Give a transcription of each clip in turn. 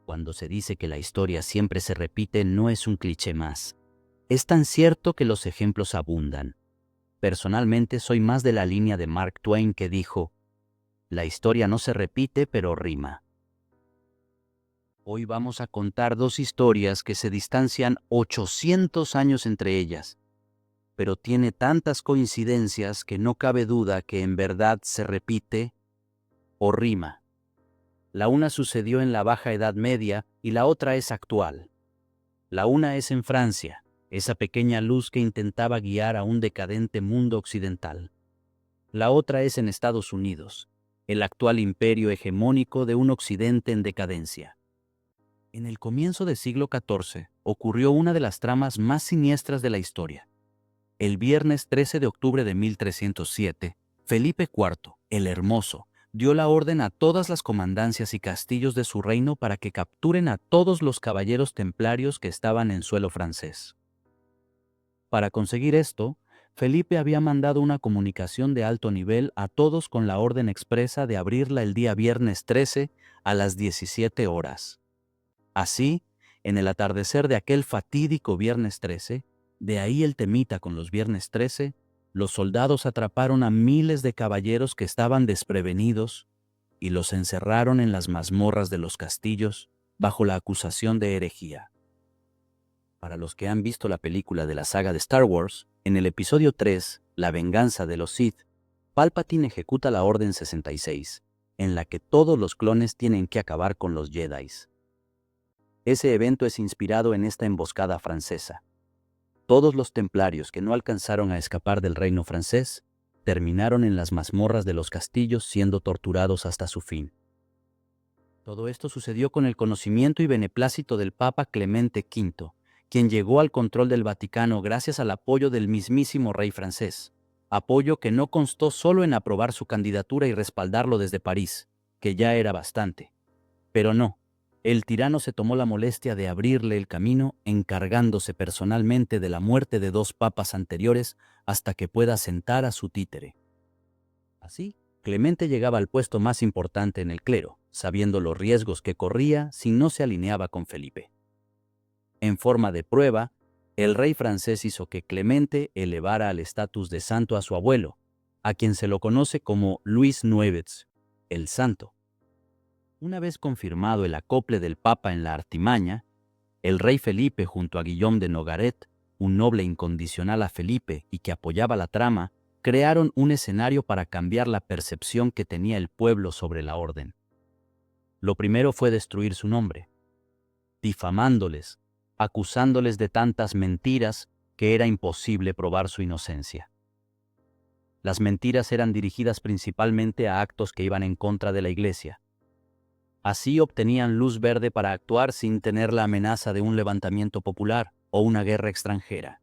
Cuando se dice que la historia siempre se repite, no es un cliché más. Es tan cierto que los ejemplos abundan. Personalmente soy más de la línea de Mark Twain que dijo, la historia no se repite, pero rima. Hoy vamos a contar dos historias que se distancian 800 años entre ellas, pero tiene tantas coincidencias que no cabe duda que en verdad se repite o rima. La una sucedió en la Baja Edad Media y la otra es actual. La una es en Francia, esa pequeña luz que intentaba guiar a un decadente mundo occidental. La otra es en Estados Unidos, el actual imperio hegemónico de un occidente en decadencia. En el comienzo del siglo XIV ocurrió una de las tramas más siniestras de la historia. El viernes 13 de octubre de 1307, Felipe IV, el Hermoso, dio la orden a todas las comandancias y castillos de su reino para que capturen a todos los caballeros templarios que estaban en suelo francés. Para conseguir esto, Felipe había mandado una comunicación de alto nivel a todos con la orden expresa de abrirla el día viernes 13 a las 17 horas. Así, en el atardecer de aquel fatídico viernes 13, de ahí el temita con los viernes 13, los soldados atraparon a miles de caballeros que estaban desprevenidos y los encerraron en las mazmorras de los castillos bajo la acusación de herejía. Para los que han visto la película de la saga de Star Wars, en el episodio 3, La venganza de los Sith, Palpatine ejecuta la Orden 66, en la que todos los clones tienen que acabar con los Jedis. Ese evento es inspirado en esta emboscada francesa. Todos los templarios que no alcanzaron a escapar del reino francés terminaron en las mazmorras de los castillos siendo torturados hasta su fin. Todo esto sucedió con el conocimiento y beneplácito del Papa Clemente V, quien llegó al control del Vaticano gracias al apoyo del mismísimo rey francés, apoyo que no constó solo en aprobar su candidatura y respaldarlo desde París, que ya era bastante. Pero no. El tirano se tomó la molestia de abrirle el camino, encargándose personalmente de la muerte de 2 papas anteriores hasta que pueda sentar a su títere. Así, Clemente llegaba al puesto más importante en el clero, sabiendo los riesgos que corría si no se alineaba con Felipe. En forma de prueba, el rey francés hizo que Clemente elevara al estatus de santo a su abuelo, a quien se lo conoce como Luis IX, el Santo. Una vez confirmado el acople del Papa en la artimaña, el rey Felipe junto a Guillaume de Nogaret, un noble incondicional a Felipe y que apoyaba la trama, crearon un escenario para cambiar la percepción que tenía el pueblo sobre la orden. Lo primero fue destruir su nombre, difamándoles, acusándoles de tantas mentiras que era imposible probar su inocencia. Las mentiras eran dirigidas principalmente a actos que iban en contra de la Iglesia. Así obtenían luz verde para actuar sin tener la amenaza de un levantamiento popular o una guerra extranjera.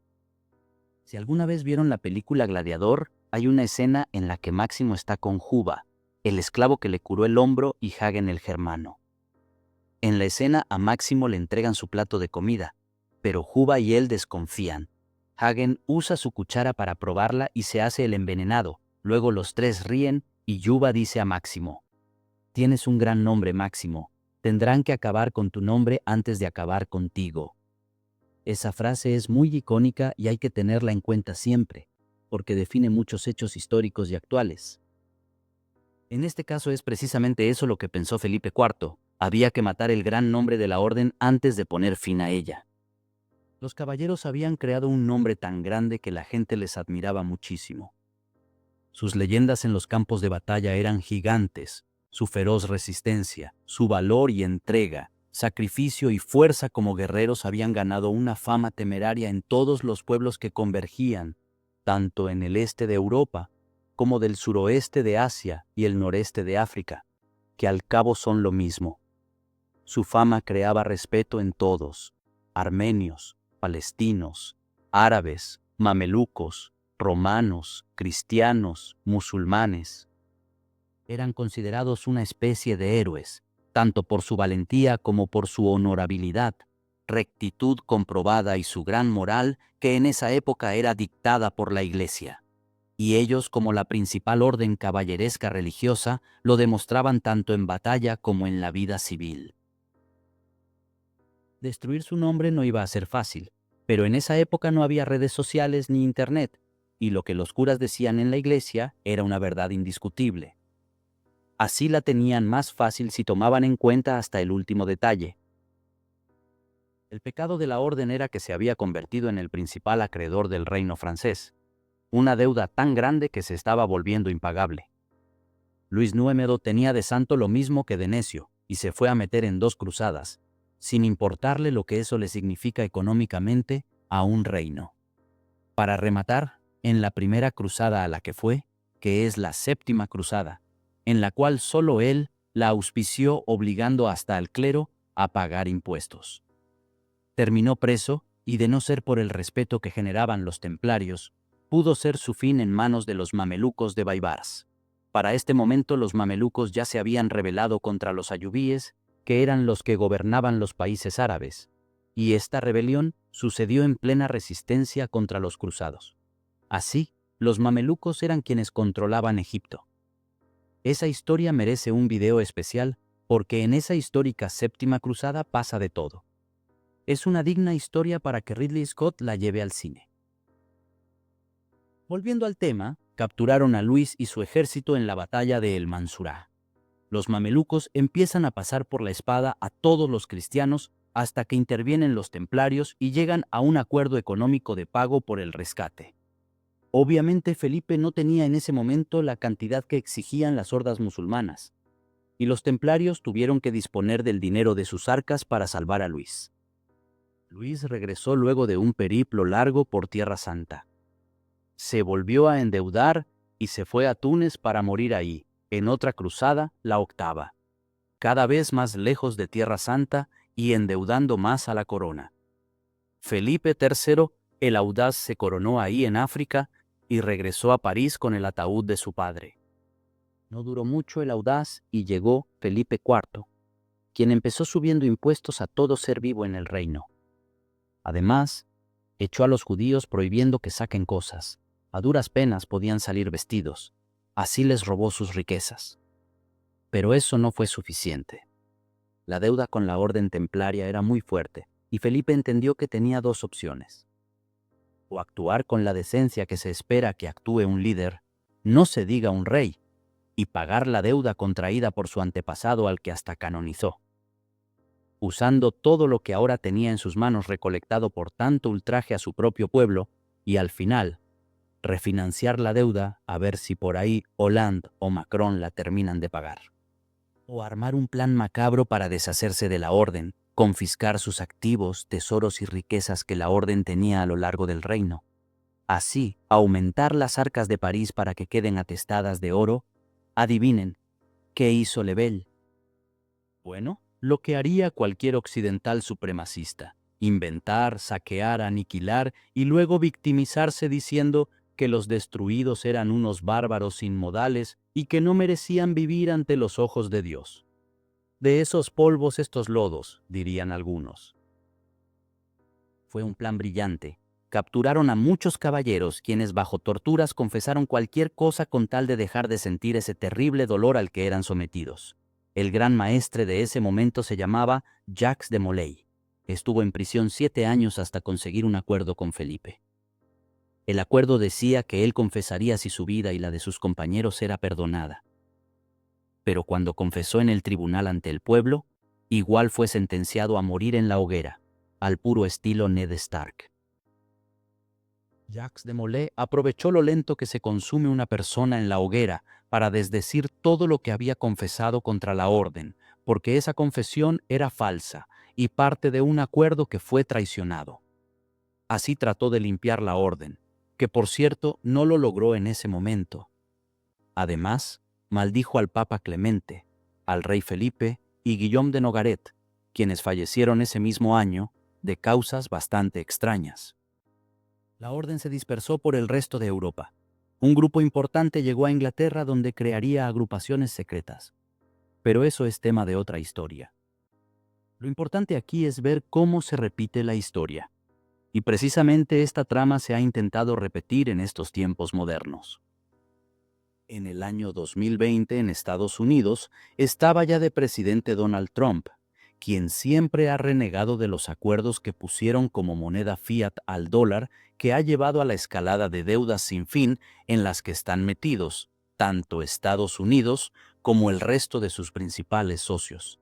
Si alguna vez vieron la película Gladiador, hay una escena en la que Máximo está con Juba, el esclavo que le curó el hombro, y Hagen el germano. En la escena a Máximo le entregan su plato de comida, pero Juba y él desconfían. Hagen usa su cuchara para probarla y se hace el envenenado. Luego los tres ríen y Juba dice a Máximo: «Tienes un gran nombre, Máximo. Tendrán que acabar con tu nombre antes de acabar contigo». Esa frase es muy icónica y hay que tenerla en cuenta siempre, porque define muchos hechos históricos y actuales. En este caso es precisamente eso lo que pensó Felipe IV. Había que matar el gran nombre de la orden antes de poner fin a ella. Los caballeros habían creado un nombre tan grande que la gente les admiraba muchísimo. Sus leyendas en los campos de batalla eran gigantes, su feroz resistencia, su valor y entrega, sacrificio y fuerza como guerreros habían ganado una fama temeraria en todos los pueblos que convergían, tanto en el este de Europa como del suroeste de Asia y el noreste de África, que al cabo son lo mismo. Su fama creaba respeto en todos: armenios, palestinos, árabes, mamelucos, romanos, cristianos, musulmanes. Eran considerados una especie de héroes, tanto por su valentía como por su honorabilidad, rectitud comprobada y su gran moral que en esa época era dictada por la Iglesia. Y ellos, como la principal orden caballeresca religiosa, lo demostraban tanto en batalla como en la vida civil. Destruir su nombre no iba a ser fácil, pero en esa época no había redes sociales ni internet, y lo que los curas decían en la iglesia era una verdad indiscutible. Así la tenían más fácil si tomaban en cuenta hasta el último detalle. El pecado de la orden era que se había convertido en el principal acreedor del reino francés, una deuda tan grande que se estaba volviendo impagable. Luis IX tenía de santo lo mismo que de necio, y se fue a meter en 2 cruzadas, sin importarle lo que eso le significa económicamente a un reino. Para rematar, en la primera cruzada a la que fue, que es la Séptima Cruzada, en la cual solo él la auspició obligando hasta al clero a pagar impuestos. Terminó preso y, de no ser por el respeto que generaban los templarios, pudo ser su fin en manos de los mamelucos de Baibars. Para este momento los mamelucos ya se habían rebelado contra los ayubíes, que eran los que gobernaban los países árabes, y esta rebelión sucedió en plena resistencia contra los cruzados. Así, los mamelucos eran quienes controlaban Egipto. Esa historia merece un video especial porque en esa histórica Séptima Cruzada pasa de todo. Es una digna historia para que Ridley Scott la lleve al cine. Volviendo al tema, capturaron a Luis y su ejército en la batalla de El Mansurá. Los mamelucos empiezan a pasar por la espada a todos los cristianos hasta que intervienen los templarios y llegan a un acuerdo económico de pago por el rescate. Obviamente Felipe no tenía en ese momento la cantidad que exigían las hordas musulmanas, y los templarios tuvieron que disponer del dinero de sus arcas para salvar a Luis. Luis regresó luego de un periplo largo por Tierra Santa. Se volvió a endeudar y se fue a Túnez para morir ahí, en otra cruzada, la octava. Cada vez más lejos de Tierra Santa y endeudando más a la corona. Felipe III, el audaz, se coronó ahí en África y regresó a París con el ataúd de su padre. No duró mucho el audaz y llegó Felipe IV, quien empezó subiendo impuestos a todo ser vivo en el reino. Además, echó a los judíos prohibiendo que saquen cosas. A duras penas podían salir vestidos. Así les robó sus riquezas. Pero eso no fue suficiente. La deuda con la orden templaria era muy fuerte, y Felipe entendió que tenía 2 opciones. O actuar con la decencia que se espera que actúe un líder, no se diga un rey, y pagar la deuda contraída por su antepasado al que hasta canonizó. Usando todo lo que ahora tenía en sus manos recolectado por tanto ultraje a su propio pueblo, y al final, refinanciar la deuda a ver si por ahí Hollande o Macron la terminan de pagar. O armar un plan macabro para deshacerse de la orden, confiscar sus activos, tesoros y riquezas que la orden tenía a lo largo del reino. Así, aumentar las arcas de París para que queden atestadas de oro. Adivinen, ¿qué hizo Lebel? Bueno, lo que haría cualquier occidental supremacista: inventar, saquear, aniquilar y luego victimizarse diciendo que los destruidos eran unos bárbaros inmodales y que no merecían vivir ante los ojos de Dios. De esos polvos estos lodos, dirían algunos. Fue un plan brillante. Capturaron a muchos caballeros quienes bajo torturas confesaron cualquier cosa con tal de dejar de sentir ese terrible dolor al que eran sometidos. El gran maestre de ese momento se llamaba Jacques de Molay. Estuvo en prisión 7 años hasta conseguir un acuerdo con Felipe. El acuerdo decía que él confesaría si su vida y la de sus compañeros era perdonada. Pero cuando confesó en el tribunal ante el pueblo, igual fue sentenciado a morir en la hoguera, al puro estilo Ned Stark. Jacques de Molay aprovechó lo lento que se consume una persona en la hoguera para desdecir todo lo que había confesado contra la orden, porque esa confesión era falsa y parte de un acuerdo que fue traicionado. Así trató de limpiar la orden, que por cierto no lo logró en ese momento. Además, maldijo al Papa Clemente, al rey Felipe y Guillaume de Nogaret, quienes fallecieron ese mismo año de causas bastante extrañas. La orden se dispersó por el resto de Europa. Un grupo importante llegó a Inglaterra donde crearía agrupaciones secretas. Pero eso es tema de otra historia. Lo importante aquí es ver cómo se repite la historia. Y precisamente esta trama se ha intentado repetir en estos tiempos modernos. En el año 2020 en Estados Unidos estaba ya de presidente Donald Trump, quien siempre ha renegado de los acuerdos que pusieron como moneda fiat al dólar, que ha llevado a la escalada de deudas sin fin en las que están metidos tanto Estados Unidos como el resto de sus principales socios.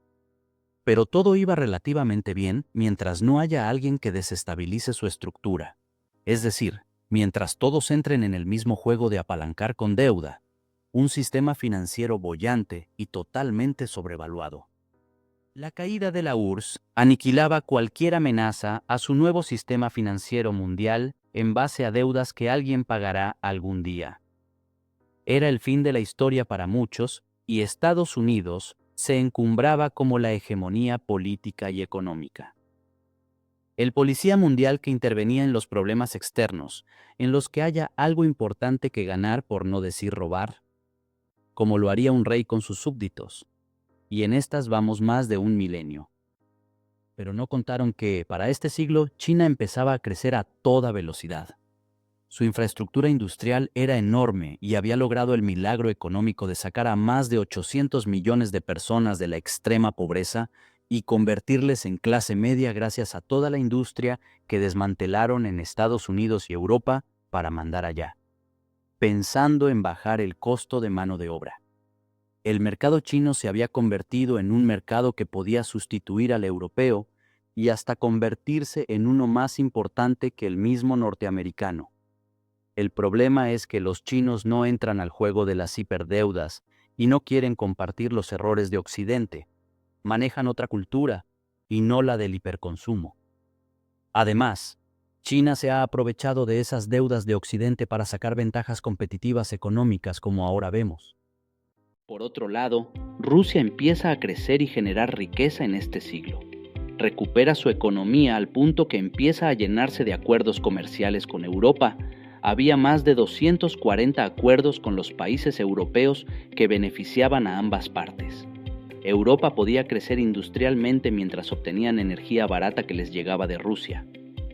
Pero todo iba relativamente bien mientras no haya alguien que desestabilice su estructura. Es decir, mientras todos entren en el mismo juego de apalancar con deuda, un sistema financiero boyante y totalmente sobrevaluado. La caída de la URSS aniquilaba cualquier amenaza a su nuevo sistema financiero mundial en base a deudas que alguien pagará algún día. Era el fin de la historia para muchos, y Estados Unidos se encumbraba como la hegemonía política y económica. El policía mundial que intervenía en los problemas externos, en los que haya algo importante que ganar por no decir robar, como lo haría un rey con sus súbditos. Y en estas vamos más de un milenio. Pero no contaron que, para este siglo, China empezaba a crecer a toda velocidad. Su infraestructura industrial era enorme y había logrado el milagro económico de sacar a más de 800 millones de personas de la extrema pobreza y convertirles en clase media gracias a toda la industria que desmantelaron en Estados Unidos y Europa para mandar allá, pensando en bajar el costo de mano de obra. El mercado chino se había convertido en un mercado que podía sustituir al europeo y hasta convertirse en uno más importante que el mismo norteamericano. El problema es que los chinos no entran al juego de las hiperdeudas y no quieren compartir los errores de Occidente. Manejan otra cultura y no la del hiperconsumo. Además, China se ha aprovechado de esas deudas de Occidente para sacar ventajas competitivas económicas como ahora vemos. Por otro lado, Rusia empieza a crecer y generar riqueza en este siglo. Recupera su economía al punto que empieza a llenarse de acuerdos comerciales con Europa. Había más de 240 acuerdos con los países europeos que beneficiaban a ambas partes. Europa podía crecer industrialmente mientras obtenían energía barata que les llegaba de Rusia,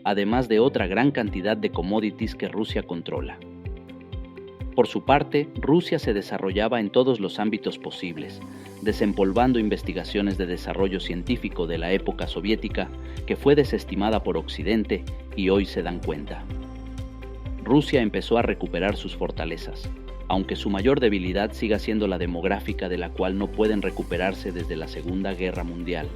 además de otra gran cantidad de commodities que Rusia controla. Por su parte, Rusia se desarrollaba en todos los ámbitos posibles, desempolvando investigaciones de desarrollo científico de la época soviética que fue desestimada por Occidente y hoy se dan cuenta. Rusia empezó a recuperar sus fortalezas, aunque su mayor debilidad siga siendo la demográfica de la cual no pueden recuperarse desde la Segunda Guerra Mundial.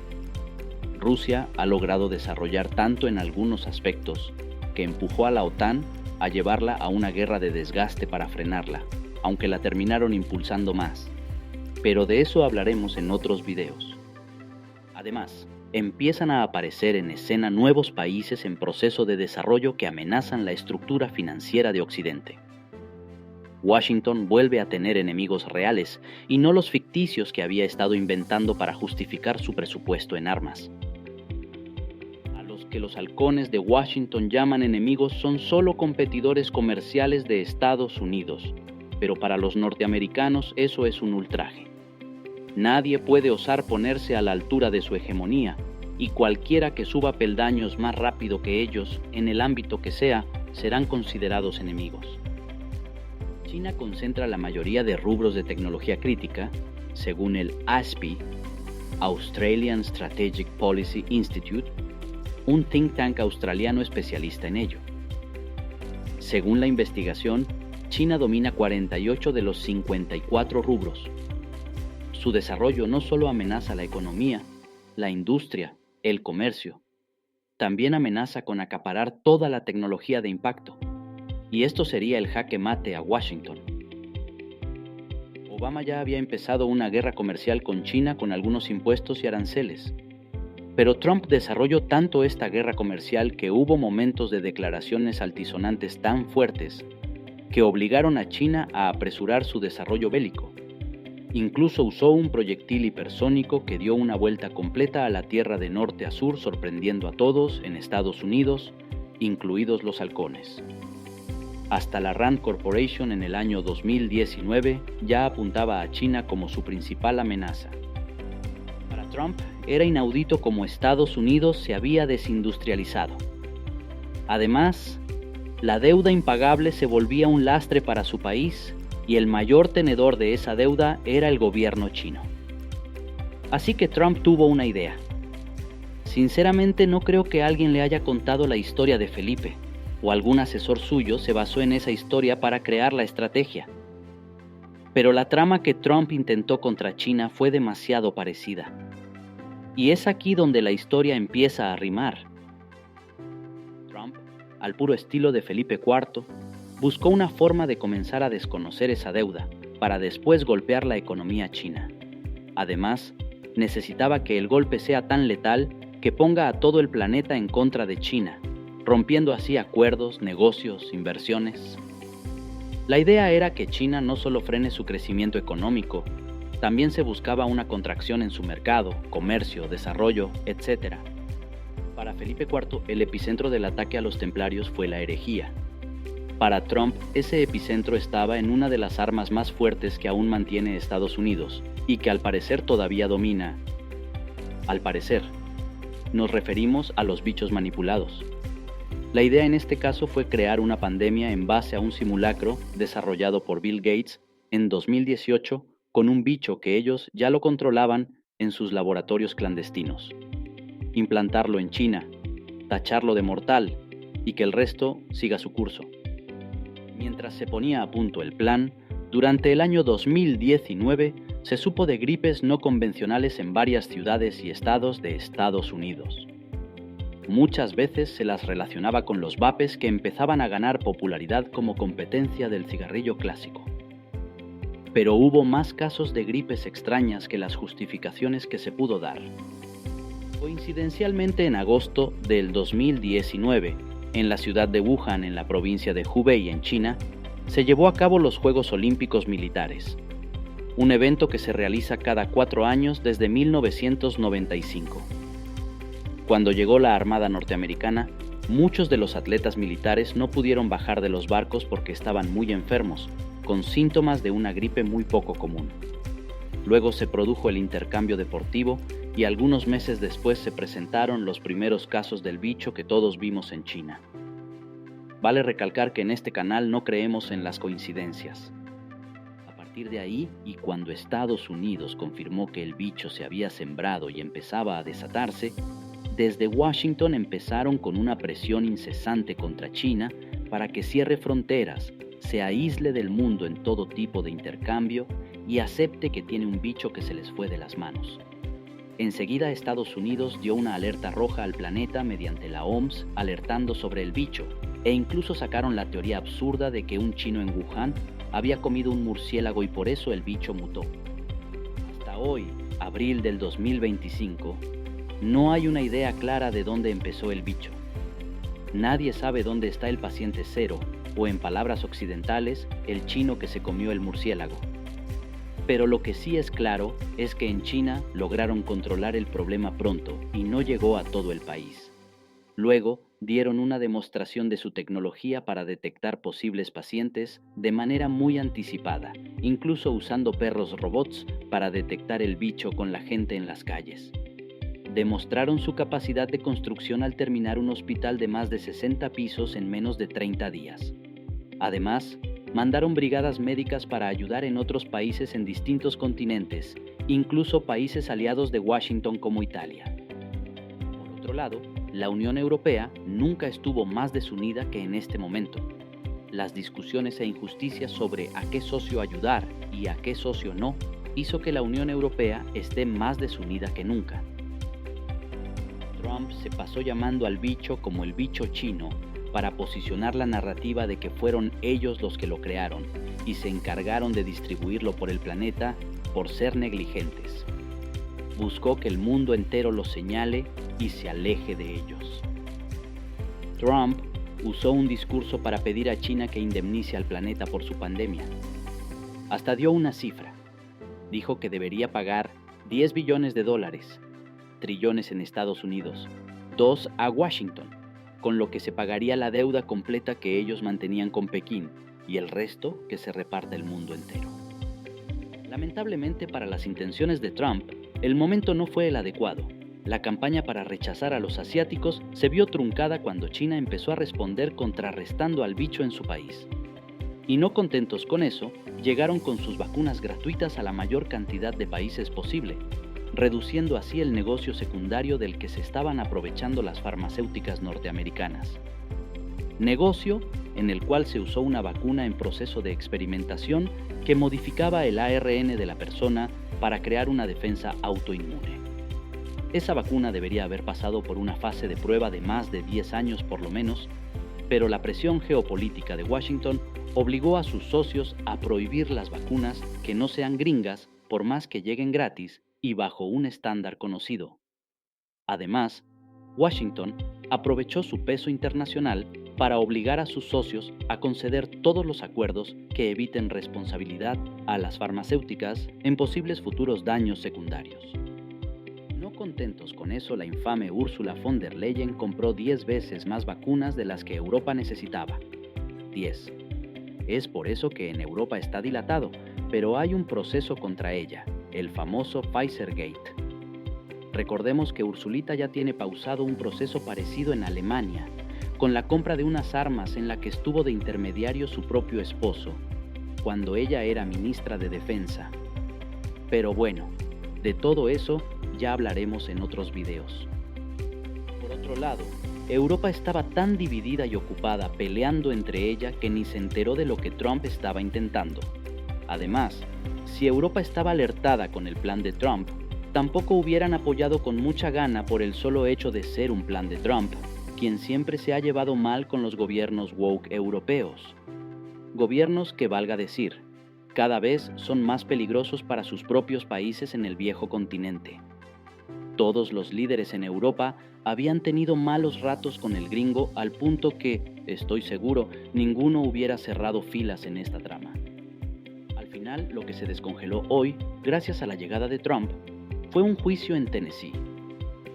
Rusia ha logrado desarrollar tanto en algunos aspectos que empujó a la OTAN a llevarla a una guerra de desgaste para frenarla, aunque la terminaron impulsando más. Pero de eso hablaremos en otros videos. Además, empiezan a aparecer en escena nuevos países en proceso de desarrollo que amenazan la estructura financiera de Occidente. Washington vuelve a tener enemigos reales y no los ficticios que había estado inventando para justificar su presupuesto en armas. A los que los halcones de Washington llaman enemigos son solo competidores comerciales de Estados Unidos, pero para los norteamericanos eso es un ultraje. Nadie puede osar ponerse a la altura de su hegemonía, y cualquiera que suba peldaños más rápido que ellos, en el ámbito que sea, serán considerados enemigos. China concentra la mayoría de rubros de tecnología crítica, según el ASPI, Australian Strategic Policy Institute, un think tank australiano especialista en ello. Según la investigación, China domina 48 de los 54 rubros. Su desarrollo no solo amenaza la economía, la industria, el comercio, también amenaza con acaparar toda la tecnología de impacto, y esto sería el jaque mate a Washington. Obama ya había empezado una guerra comercial con China con algunos impuestos y aranceles, pero Trump desarrolló tanto esta guerra comercial que hubo momentos de declaraciones altisonantes tan fuertes que obligaron a China a apresurar su desarrollo bélico. Incluso usó un proyectil hipersónico que dio una vuelta completa a la Tierra de norte a sur, sorprendiendo a todos en Estados Unidos, incluidos los halcones. Hasta la Rand Corporation en el año 2019 ya apuntaba a China como su principal amenaza. Para Trump era inaudito cómo Estados Unidos se había desindustrializado. Además, la deuda impagable se volvía un lastre para su país y el mayor tenedor de esa deuda era el gobierno chino. Así que Trump tuvo una idea: Sinceramente no creo que alguien le haya contado la historia de Felipe, o algún asesor suyo se basó en esa historia para crear la estrategia. Pero la trama que Trump intentó contra China fue demasiado parecida. Y es aquí donde la historia empieza a rimar. Trump, al puro estilo de Felipe IV, buscó una forma de comenzar a desconocer esa deuda, para después golpear la economía china. Además, necesitaba que el golpe sea tan letal que ponga a todo el planeta en contra de China, rompiendo así acuerdos, negocios, inversiones. La idea era que China no solo frene su crecimiento económico, también se buscaba una contracción en su mercado, comercio, desarrollo, etc. Para Felipe IV, el epicentro del ataque a los templarios fue la herejía. Para Trump, ese epicentro estaba en una de las armas más fuertes que aún mantiene Estados Unidos y que al parecer todavía domina. Al parecer, nos referimos a los bichos manipulados. La idea en este caso fue crear una pandemia en base a un simulacro desarrollado por Bill Gates en 2018 con un bicho que ellos ya lo controlaban en sus laboratorios clandestinos. Implantarlo en China, tacharlo de mortal y que el resto siga su curso. Mientras se ponía a punto el plan, durante el año 2019 se supo de gripes no convencionales en varias ciudades y estados de Estados Unidos. Muchas veces se las relacionaba con los vapes que empezaban a ganar popularidad como competencia del cigarrillo clásico. Pero hubo más casos de gripes extrañas que las justificaciones que se pudo dar. Coincidencialmente, en agosto del 2019, en la ciudad de Wuhan, en la provincia de Hubei, en China, se llevó a cabo los Juegos Olímpicos Militares, un evento que se realiza cada 4 años desde 1995. Cuando llegó la Armada norteamericana, muchos de los atletas militares no pudieron bajar de los barcos porque estaban muy enfermos, con síntomas de una gripe muy poco común. Luego se produjo el intercambio deportivo y algunos meses después se presentaron los primeros casos del bicho que todos vimos en China. Vale recalcar que en este canal no creemos en las coincidencias. A partir de ahí, y cuando Estados Unidos confirmó que el bicho se había sembrado y empezaba a desatarse, desde Washington empezaron con una presión incesante contra China para que cierre fronteras, se aísle del mundo en todo tipo de intercambio y acepte que tiene un bicho que se les fue de las manos. Enseguida Estados Unidos dio una alerta roja al planeta mediante la OMS alertando sobre el bicho, e incluso sacaron la teoría absurda de que un chino en Wuhan había comido un murciélago y por eso el bicho mutó. Hasta hoy, abril del 2025, no hay una idea clara de dónde empezó el bicho. Nadie sabe dónde está el paciente cero, o en palabras occidentales, el chino que se comió el murciélago. Pero lo que sí es claro es que en China lograron controlar el problema pronto y no llegó a todo el país. Luego, dieron una demostración de su tecnología para detectar posibles pacientes de manera muy anticipada, incluso usando perros robots para detectar el bicho con la gente en las calles. Demostraron su capacidad de construcción al terminar un hospital de más de 60 pisos en menos de 30 días. Además, mandaron brigadas médicas para ayudar en otros países en distintos continentes, incluso países aliados de Washington como Italia. Por otro lado, la Unión Europea nunca estuvo más desunida que en este momento. Las discusiones e injusticias sobre a qué socio ayudar y a qué socio no hizo que la Unión Europea esté más desunida que nunca. Trump se pasó llamando al bicho como el bicho chino para posicionar la narrativa de que fueron ellos los que lo crearon y se encargaron de distribuirlo por el planeta por ser negligentes. Buscó que el mundo entero los señale y se aleje de ellos. Trump usó un discurso para pedir a China que indemnice al planeta por su pandemia. Hasta dio una cifra. Dijo que debería pagar $10 billones, trillones en Estados Unidos, 2 a Washington, con lo que se pagaría la deuda completa que ellos mantenían con Pekín y el resto que se reparte el mundo entero. Lamentablemente para las intenciones de Trump, el momento no fue el adecuado. La campaña para rechazar a los asiáticos se vio truncada cuando China empezó a responder contrarrestando al bicho en su país. Y no contentos con eso, llegaron con sus vacunas gratuitas a la mayor cantidad de países posible. reduciendo así el negocio secundario del que se estaban aprovechando las farmacéuticas norteamericanas. Negocio en el cual se usó una vacuna en proceso de experimentación que modificaba el ARN de la persona para crear una defensa autoinmune. Esa vacuna debería haber pasado por una fase de prueba de más de 10 años por lo menos, pero la presión geopolítica de Washington obligó a sus socios a prohibir las vacunas que no sean gringas por más que lleguen gratis y bajo un estándar conocido. Además, Washington aprovechó su peso internacional para obligar a sus socios a conceder todos los acuerdos que eviten responsabilidad a las farmacéuticas en posibles futuros daños secundarios. No contentos con eso, la infame Ursula von der Leyen compró 10 veces más vacunas de las que Europa necesitaba. 10. Es por eso que en Europa está dilatado, pero hay un proceso contra ella, el famoso Pfizergate. Recordemos que Ursulita ya tiene pausado un proceso parecido en Alemania, con la compra de unas armas en la que estuvo de intermediario su propio esposo, cuando ella era ministra de Defensa. Pero bueno, de todo eso ya hablaremos en otros videos. Por otro lado, Europa estaba tan dividida y ocupada peleando entre ella que ni se enteró de lo que Trump estaba intentando. Además, si Europa estaba alertada con el plan de Trump, tampoco hubieran apoyado con mucha gana por el solo hecho de ser un plan de Trump, quien siempre se ha llevado mal con los gobiernos woke europeos. Gobiernos que, valga decir, cada vez son más peligrosos para sus propios países en el viejo continente. Todos los líderes en Europa habían tenido malos ratos con el gringo al punto que, estoy seguro, ninguno hubiera cerrado filas en esta trama. Al final, lo que se descongeló hoy, gracias a la llegada de Trump, fue un juicio en Tennessee,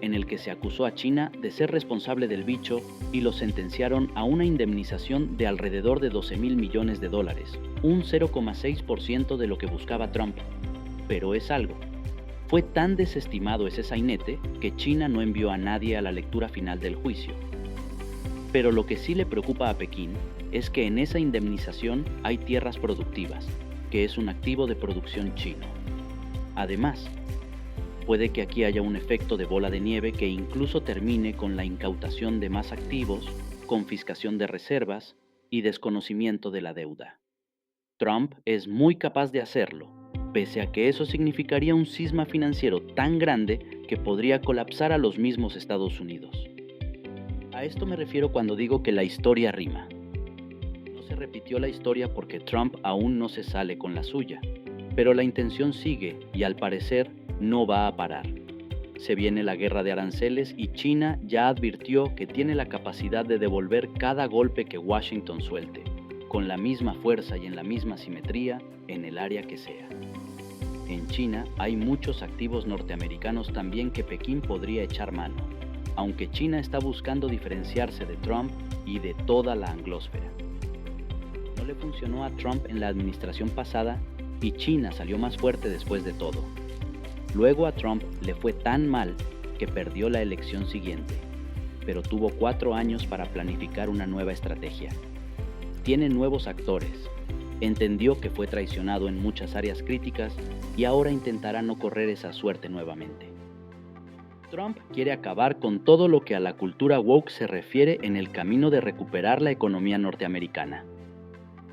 en el que se acusó a China de ser responsable del bicho y lo sentenciaron a una indemnización de alrededor de $12,000 millones, un 0,6% de lo que buscaba Trump. Pero es algo. Fue tan desestimado ese sainete que China no envió a nadie a la lectura final del juicio. Pero lo que sí le preocupa a Pekín es que en esa indemnización hay tierras productivas, que es un activo de producción chino. Además, puede que aquí haya un efecto de bola de nieve que incluso termine con la incautación de más activos, confiscación de reservas y desconocimiento de la deuda. Trump es muy capaz de hacerlo, pese a que eso significaría un cisma financiero tan grande que podría colapsar a los mismos Estados Unidos. A esto me refiero cuando digo que la historia rima. No se repitió la historia porque Trump aún no se sale con la suya, pero la intención sigue y al parecer no va a parar. Se viene la guerra de aranceles y China ya advirtió que tiene la capacidad de devolver cada golpe que Washington suelte, con la misma fuerza y en la misma simetría en el área que sea. En China hay muchos activos norteamericanos también que Pekín podría echar mano, aunque China está buscando diferenciarse de Trump y de toda la anglósfera. No le funcionó a Trump en la administración pasada y China salió más fuerte después de todo. Luego a Trump le fue tan mal que perdió la elección siguiente, pero tuvo 4 años para planificar una nueva estrategia. Tiene nuevos actores, entendió que fue traicionado en muchas áreas críticas y ahora intentará no correr esa suerte nuevamente. Trump quiere acabar con todo lo que a la cultura woke se refiere en el camino de recuperar la economía norteamericana.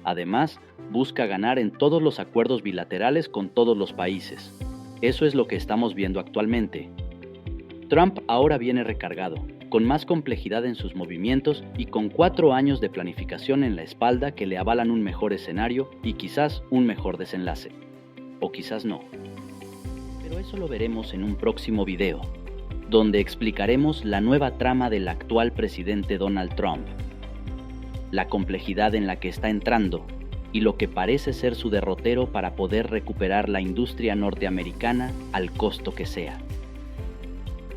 Además, busca ganar en todos los acuerdos bilaterales con todos los países. Eso es lo que estamos viendo actualmente. Trump ahora viene recargado, con más complejidad en sus movimientos y con 4 años de planificación en la espalda que le avalan un mejor escenario y quizás un mejor desenlace. O quizás no. Pero eso lo veremos en un próximo video, donde explicaremos la nueva trama del actual presidente Donald Trump, la complejidad en la que está entrando y lo que parece ser su derrotero para poder recuperar la industria norteamericana al costo que sea.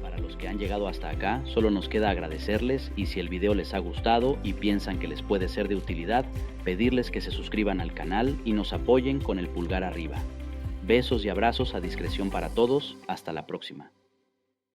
Para los que han llegado hasta acá, solo nos queda agradecerles y si el video les ha gustado y piensan que les puede ser de utilidad, pedirles que se suscriban al canal y nos apoyen con el pulgar arriba. Besos y abrazos a discreción para todos, hasta la próxima.